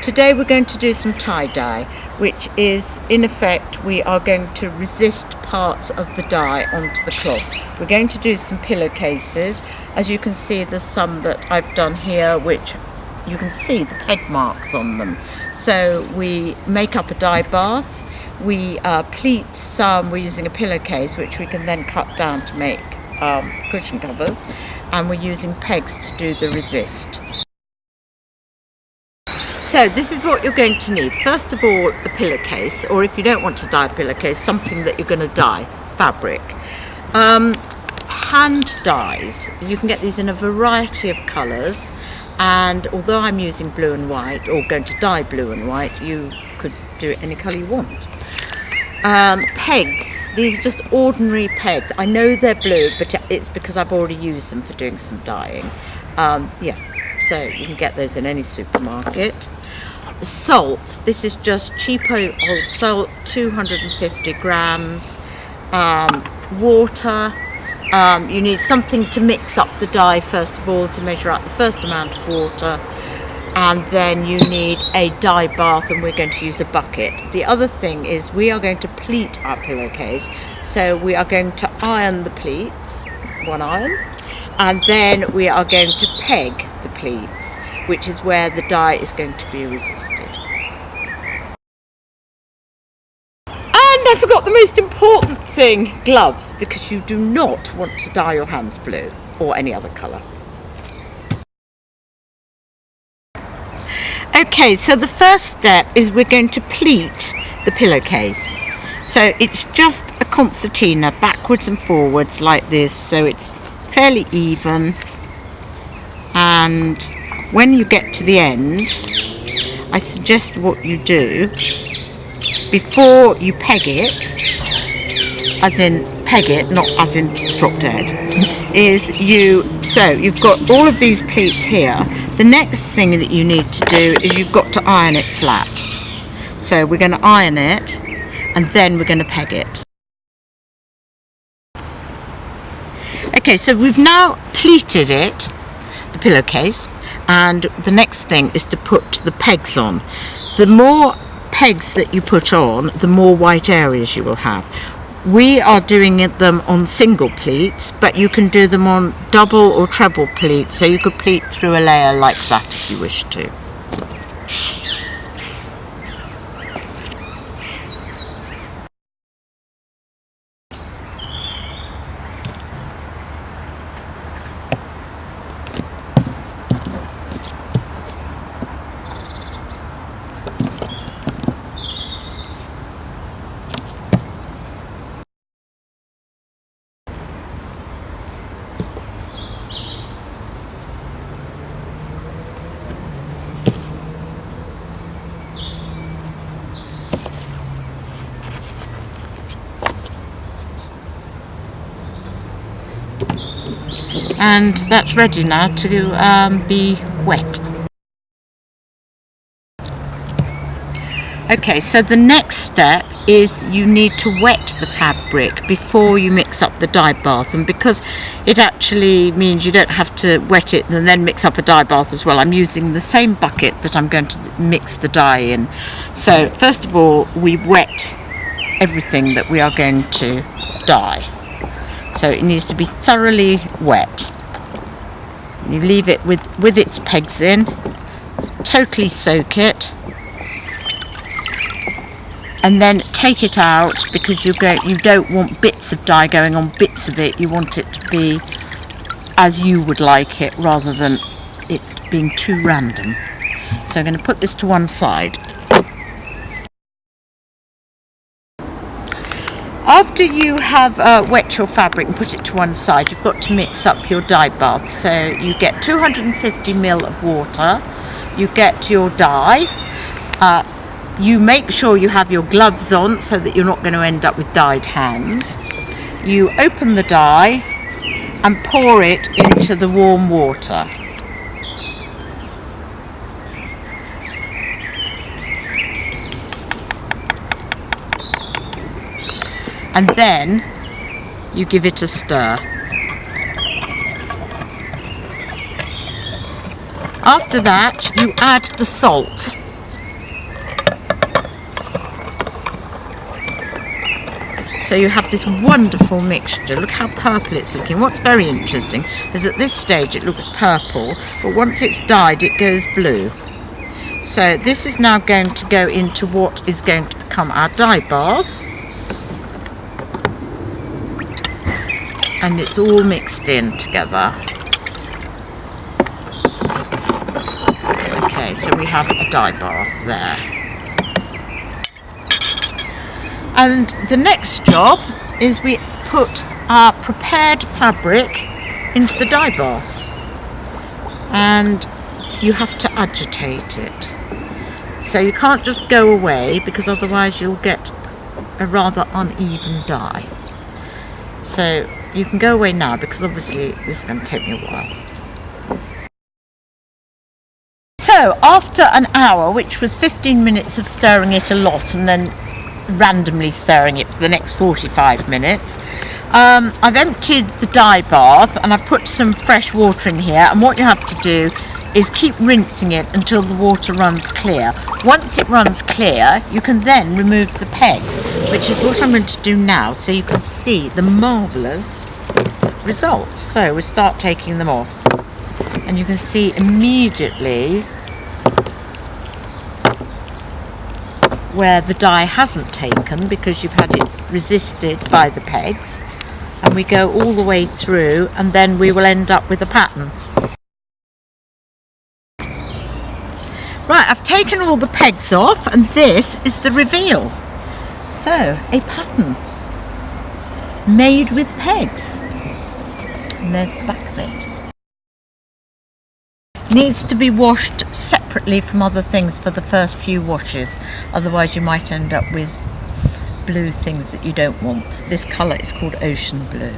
Today we're going to do some tie-dye, which is, in effect, we are going to resist parts of the dye onto the cloth. We're going to do some pillowcases. As you can see, there's some that I've done here, which you can see the peg marks on them. So we make up a dye bath. We pleat some, we're using a pillowcase, which we can then cut down to make cushion covers. And we're using pegs to do the resist. So this is what you're going to need. First of all, a pillowcase, or if you don't want to dye a pillowcase, something that you're going to dye, fabric. Hand dyes, you can get these in a variety of colours, and although I'm using blue and white, or going to dye blue and white, you could do it any colour you want. Pegs, these are just ordinary pegs. I know they're blue, but it's because I've already used them for doing some dyeing. Yeah, so you can get those in any supermarket. Salt, this is just cheapo old salt, 250 grams. Water, you need something to mix up the dye first of all, to measure out the first amount of water. And then you need a dye bath, and we're going to use a bucket. The other thing is we are going to pleat our pillowcase. So we are going to iron the pleats, one iron, and then we are going to peg the pleats, which is where the dye is going to be resisted. And I forgot the most important thing, gloves, because you do not want to dye your hands blue or any other colour. Okay, so the first step is we're going to pleat the pillowcase. So it's just a concertina backwards and forwards like this, so it's fairly even. And when you get to the end, I suggest what you do before you peg it, as in peg it, not as in drop dead, is so you've got all of these pleats here. The next thing that you need to do is you've got to iron it flat. So we're going to iron it, and then we're going to peg it. Okay, so we've now pleated it, the pillowcase, and the next thing is to put the pegs on. The more pegs that you put on, the more white areas you will have. We are doing them on single pleats, but you can do them on double or treble pleats, so you could pleat through a layer like that if you wish to. And that's ready now to be wet. Okay, so the next step is you need to wet the fabric before you mix up the dye bath, and because it actually means you don't have to wet it and then mix up a dye bath as well, I'm using the same bucket that I'm going to mix the dye in. So first of all, we wet everything that we are going to dye. So it needs to be thoroughly wet. You leave it with its pegs in, totally soak it, and then take it out, because you don't want bits of dye going on bits of it. You want it to be as you would like it, rather than it being too random. So I'm going to put this to one side. After you have wet your fabric and put it to one side, you've got to mix up your dye bath. So you get 250 ml of water, you get your dye, you make sure you have your gloves on so that you're not going to end up with dyed hands. You open the dye and pour it into the warm water. And then you give it a stir. After that, you add the salt. So you have this wonderful mixture. Look how purple it's looking. What's very interesting is at this stage it looks purple, but once it's dyed it goes blue. So this is now going to go into what is going to become our dye bath. And it's all mixed in together. Okay, so we have a dye bath there. And the next job is we put our prepared fabric into the dye bath, and you have to agitate it. So you can't just go away, because otherwise you'll get a rather uneven dye. So you can go away now, because obviously this is going to take me a while. So after an hour, which was 15 minutes of stirring it a lot and then randomly stirring it for the next 45 minutes, I've emptied the dye bath and I've put some fresh water in here, and what you have to do is keep rinsing it until the water runs clear. Once it runs clear, you can then remove the pegs, which is what I'm going to do now, so you can see the marvellous results. So we'll start taking them off, and you can see immediately where the dye hasn't taken, because you've had it resisted by the pegs, and we go all the way through, and then we will end up with a pattern. Right, I've taken all the pegs off, and this is the reveal. So, a pattern made with pegs. And there's the back of it. Needs to be washed separately from other things for the first few washes, otherwise you might end up with blue things that you don't want. This colour is called ocean blue.